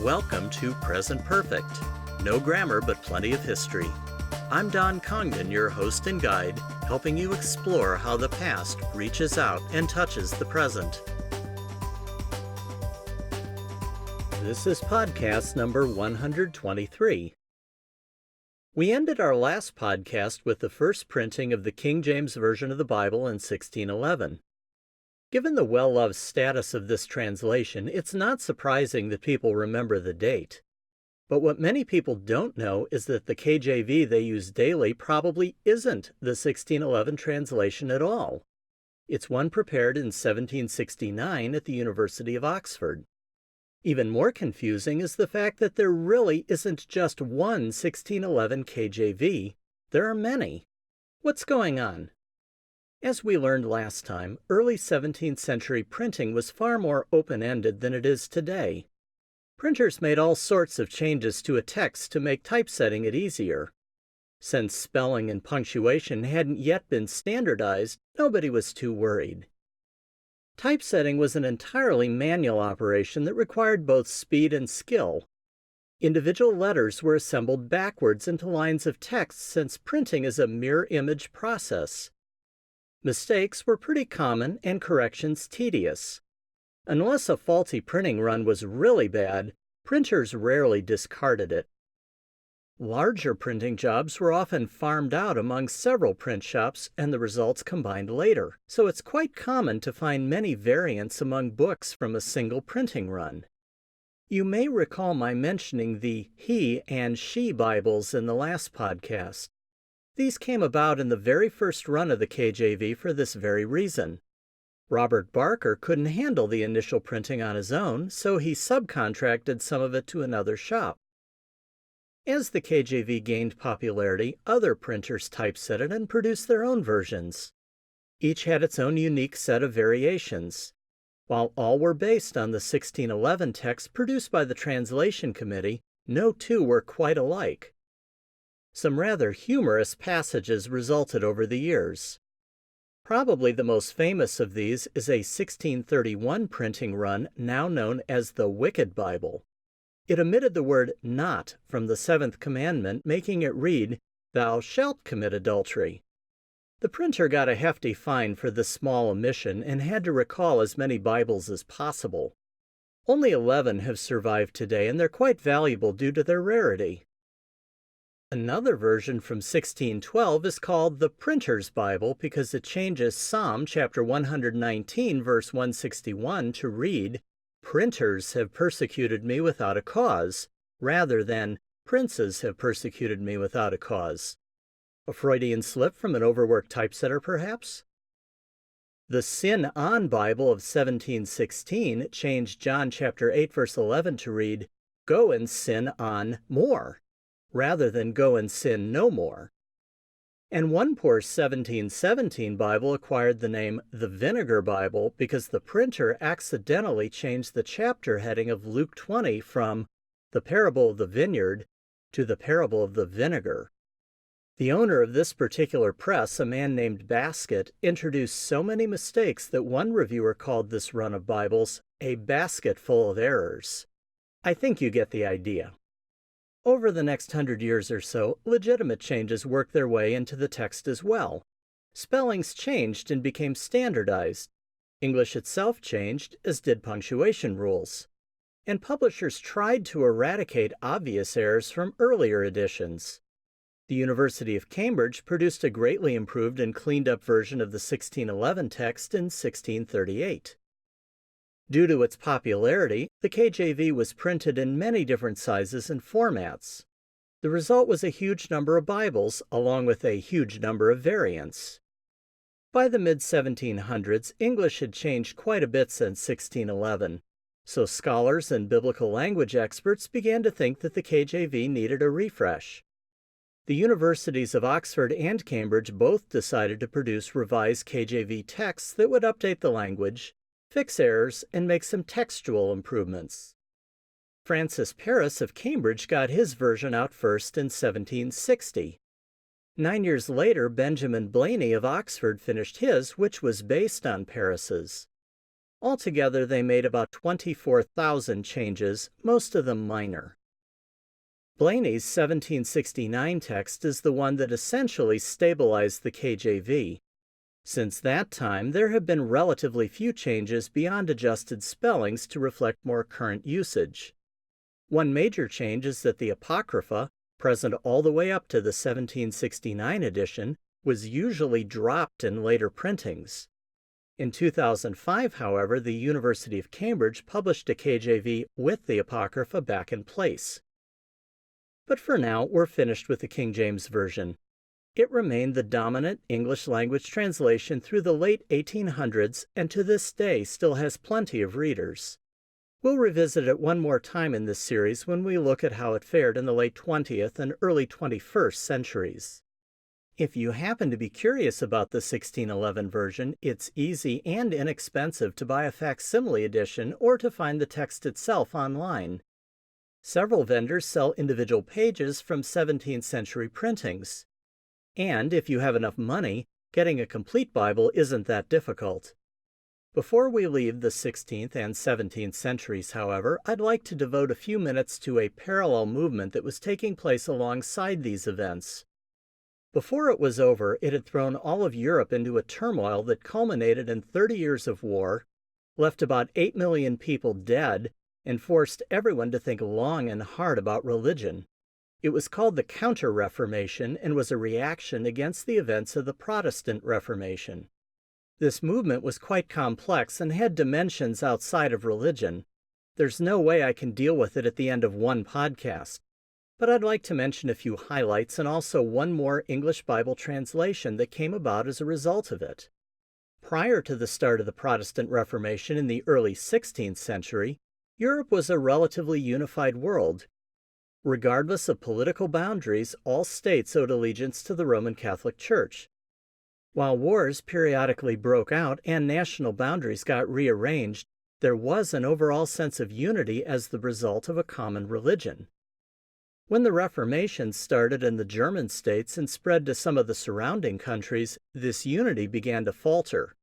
Welcome to Present Perfect. No grammar, but plenty of history. I'm Don Congdon, your host and guide, helping you explore how the past reaches out and touches the present. This is podcast number 123. We ended our last podcast with the first printing of the King James Version of the Bible in 1611. Given the well-loved status of this translation, it's not surprising that people remember the date. But what many people don't know is that the KJV they use daily probably isn't the 1611 translation at all. It's one prepared in 1769 at the University of Oxford. Even more confusing is the fact that there really isn't just one 1611 KJV, there are many. What's going on? As we learned last time, early 17th century printing was far more open-ended than it is today. Printers made all sorts of changes to a text to make typesetting it easier. Since spelling and punctuation hadn't yet been standardized, nobody was too worried. Typesetting was an entirely manual operation that required both speed and skill. Individual letters were assembled backwards into lines of text since printing is a mirror image process. Mistakes were pretty common and corrections tedious. Unless a faulty printing run was really bad, printers rarely discarded it. Larger printing jobs were often farmed out among several print shops and the results combined later, so it's quite common to find many variants among books from a single printing run. You may recall my mentioning the he and she Bibles in the last podcast. These came about in the very first run of the KJV for this very reason. Robert Barker couldn't handle the initial printing on his own, so he subcontracted some of it to another shop. As the KJV gained popularity, other printers typeset it and produced their own versions. Each had its own unique set of variations. While all were based on the 1611 text produced by the Translation Committee, no two were quite alike. Some rather humorous passages resulted over the years. Probably the most famous of these is a 1631 printing run now known as the Wicked Bible. It omitted the word not from the seventh commandment, making it read, "Thou shalt commit adultery." The printer got a hefty fine for this small omission and had to recall as many Bibles as possible. Only 11 have survived today, and they're quite valuable due to their rarity. Another version from 1612 is called the Printer's Bible because it changes Psalm chapter 119 verse 161 to read, "Printers have persecuted me without a cause," rather than "Princes have persecuted me without a cause." A Freudian slip from an overworked typesetter, perhaps? The Sin On Bible of 1716 changed John chapter 8 verse 11 to read, "Go and sin on more," rather than "go and sin no more." And one poor 1717 Bible acquired the name the Vinegar Bible because the printer accidentally changed the chapter heading of Luke 20 from the Parable of the Vineyard to the Parable of the Vinegar. The owner of this particular press, a man named Basket, introduced so many mistakes that one reviewer called this run of Bibles a basket full of errors. I think you get the idea. Over the next 100 years or so, legitimate changes worked their way into the text as well. Spellings changed and became standardized. English itself changed, as did punctuation rules. And publishers tried to eradicate obvious errors from earlier editions. The University of Cambridge produced a greatly improved and cleaned-up version of the 1611 text in 1638. Due to its popularity, the KJV was printed in many different sizes and formats. The result was a huge number of Bibles, along with a huge number of variants. By the mid-1700s, English had changed quite a bit since 1611, so scholars and biblical language experts began to think that the KJV needed a refresh. The universities of Oxford and Cambridge both decided to produce revised KJV texts that would update the language, fix errors, and make some textual improvements. Francis Paris of Cambridge got his version out first in 1760. 9 years later, Benjamin Blayney of Oxford finished his, which was based on Paris's. Altogether, they made about 24,000 changes, most of them minor. Blayney's 1769 text is the one that essentially stabilized the KJV. Since that time, there have been relatively few changes beyond adjusted spellings to reflect more current usage. One major change is that the Apocrypha, present all the way up to the 1769 edition, was usually dropped in later printings. In 2005, however, the University of Cambridge published a KJV with the Apocrypha back in place. But for now, we're finished with the King James Version. It remained the dominant English-language translation through the late 1800s and to this day still has plenty of readers. We'll revisit it one more time in this series when we look at how it fared in the late 20th and early 21st centuries. If you happen to be curious about the 1611 version, it's easy and inexpensive to buy a facsimile edition or to find the text itself online. Several vendors sell individual pages from 17th century printings. And if you have enough money, getting a complete Bible isn't that difficult. Before we leave the 16th and 17th centuries, however, I'd like to devote a few minutes to a parallel movement that was taking place alongside these events. Before it was over, it had thrown all of Europe into a turmoil that culminated in 30 years of war, left about 8 million people dead, and forced everyone to think long and hard about religion. It was called the Counter-Reformation and was a reaction against the events of the Protestant Reformation. This movement was quite complex and had dimensions outside of religion. There's no way I can deal with it at the end of one podcast. But I'd like to mention a few highlights and also one more English Bible translation that came about as a result of it. Prior to the start of the Protestant Reformation in the early 16th century, Europe was a relatively unified world. Regardless of political boundaries, all states owed allegiance to the Roman Catholic Church. While wars periodically broke out and national boundaries got rearranged, there was an overall sense of unity as the result of a common religion. When the Reformation started in the German states and spread to some of the surrounding countries, this unity began to falter.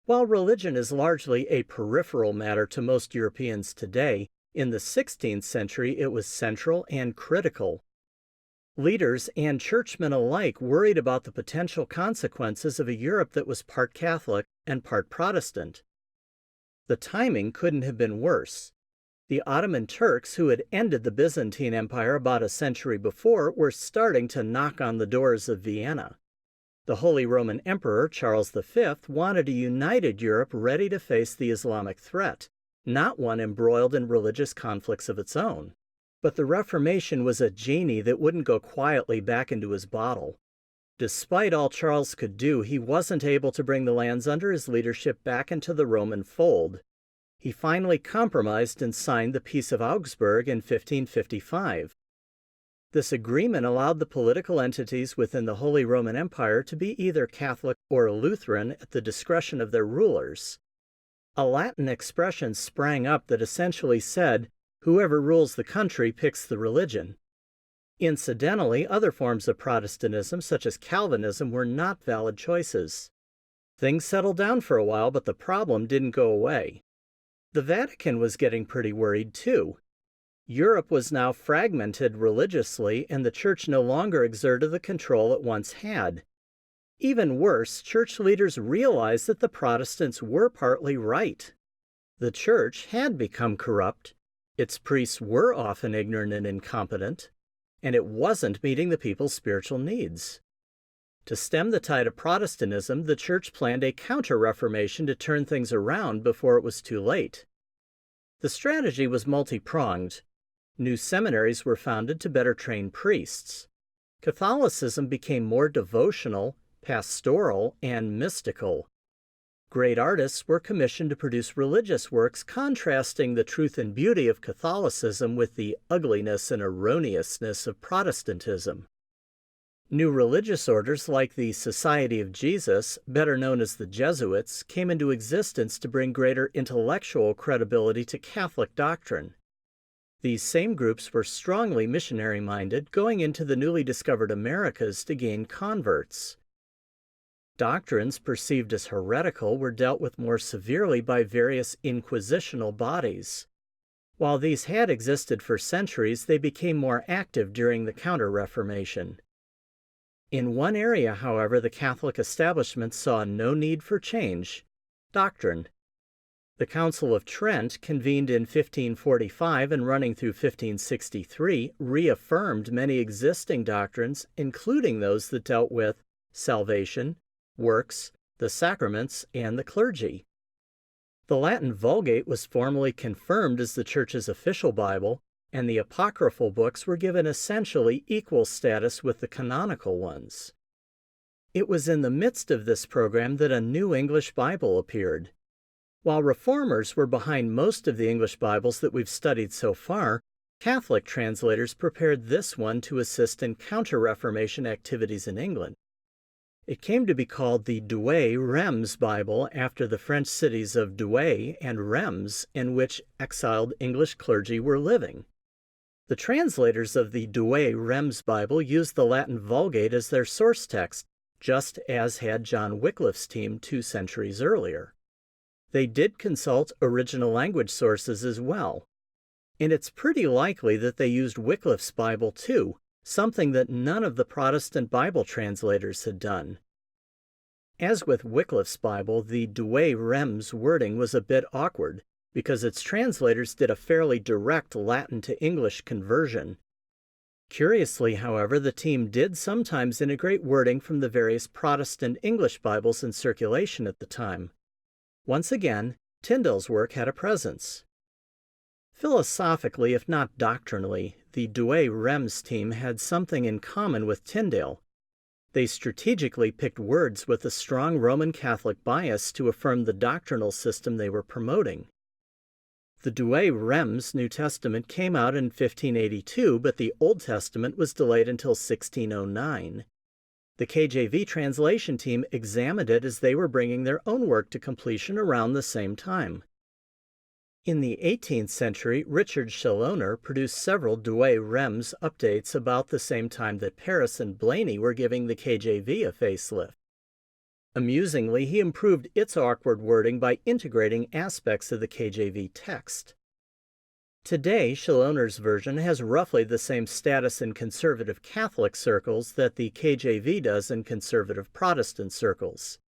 While religion is largely a peripheral matter to most Europeans today, in the 16th century it was central and critical. Leaders and churchmen alike worried about the potential consequences of a Europe that was part Catholic and part Protestant. The timing couldn't have been worse. The Ottoman Turks, who had ended the Byzantine Empire about a century before, were starting to knock on the doors of Vienna. The Holy Roman Emperor Charles V wanted a united Europe ready to face the Islamic threat, not one embroiled in religious conflicts of its own. But the Reformation was a genie that wouldn't go quietly back into his bottle. Despite all Charles could do, he wasn't able to bring the lands under his leadership back into the Roman fold. He finally compromised and signed the Peace of Augsburg in 1555. This agreement allowed the political entities within the Holy Roman Empire to be either Catholic or Lutheran at the discretion of their rulers. A Latin expression sprang up that essentially said, "Whoever rules the country picks the religion." Incidentally, other forms of Protestantism, such as Calvinism, were not valid choices. Things settled down for a while, but the problem didn't go away. The Vatican was getting pretty worried, too. Europe was now fragmented religiously, and the Church no longer exerted the control it once had. Even worse, Church leaders realized that the Protestants were partly right. The Church had become corrupt, its priests were often ignorant and incompetent, and it wasn't meeting the people's spiritual needs. To stem the tide of Protestantism, the Church planned a Counter-Reformation to turn things around before it was too late. The strategy was multi-pronged. New seminaries were founded to better train priests. Catholicism became more devotional, pastoral, and mystical. Great artists were commissioned to produce religious works contrasting the truth and beauty of Catholicism with the ugliness and erroneousness of Protestantism. New religious orders like the Society of Jesus, better known as the Jesuits, came into existence to bring greater intellectual credibility to Catholic doctrine. These same groups were strongly missionary-minded, going into the newly discovered Americas to gain converts. Doctrines perceived as heretical were dealt with more severely by various inquisitional bodies. While these had existed for centuries, they became more active during the Counter-Reformation. In one area, however, the Catholic establishment saw no need for change: doctrine. The Council of Trent, convened in 1545 and running through 1563, reaffirmed many existing doctrines, including those that dealt with salvation, works, the sacraments, and the clergy. The Latin Vulgate was formally confirmed as the Church's official Bible, and the apocryphal books were given essentially equal status with the canonical ones. It was in the midst of this program that a New English Bible appeared. While Reformers were behind most of the English Bibles that we've studied so far, Catholic translators prepared this one to assist in Counter-Reformation activities in England. It came to be called the Douay-Rheims Bible after the French cities of Douay and Rheims, in which exiled English clergy were living. The translators of the Douay-Rheims Bible used the Latin Vulgate as their source text, just as had John Wycliffe's team 2 centuries earlier. They did consult original language sources as well, and it's pretty likely that they used Wycliffe's Bible too, something that none of the Protestant Bible translators had done. As with Wycliffe's Bible, the Douay-Rheims wording was a bit awkward, because its translators did a fairly direct Latin to English conversion. Curiously, however, the team did sometimes integrate wording from the various Protestant English Bibles in circulation at the time. Once again, Tyndale's work had a presence. Philosophically, if not doctrinally, the Douay-Rheims team had something in common with Tyndale. They strategically picked words with a strong Roman Catholic bias to affirm the doctrinal system they were promoting. The Douay-Rheims New Testament came out in 1582, but the Old Testament was delayed until 1609. The KJV translation team examined it as they were bringing their own work to completion around the same time. In the 18th century, Richard Challoner produced several Douay-Rheims updates about the same time that Paris and Blaney were giving the KJV a facelift. Amusingly, he improved its awkward wording by integrating aspects of the KJV text. Today, Challoner's version has roughly the same status in conservative Catholic circles that the KJV does in conservative Protestant circles.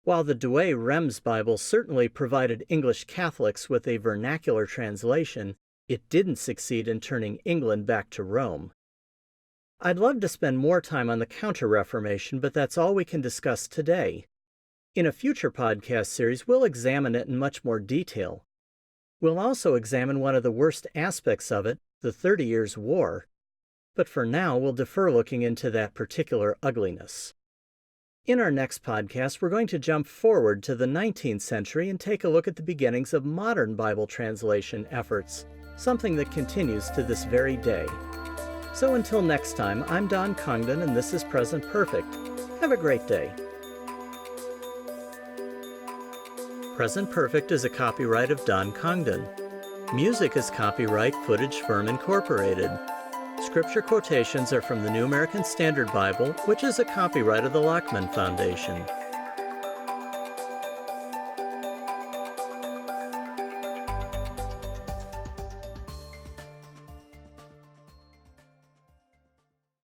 While the Douay-Rheims Bible certainly provided English Catholics with a vernacular translation, it didn't succeed in turning England back to Rome. I'd love to spend more time on the Counter-Reformation, but that's all we can discuss today. In a future podcast series, we'll examine it in much more detail. We'll also examine one of the worst aspects of it, the 30 Years' War. But for now, we'll defer looking into that particular ugliness. In our next podcast, we're going to jump forward to the 19th century and take a look at the beginnings of modern Bible translation efforts, something that continues to this very day. So until next time, I'm Don Congdon, and this is Present Perfect. Have a great day. Present Perfect is a copyright of Don Congdon. Music is copyright Footage Firm Incorporated. Scripture quotations are from the New American Standard Bible, which is a copyright of the Lockman Foundation.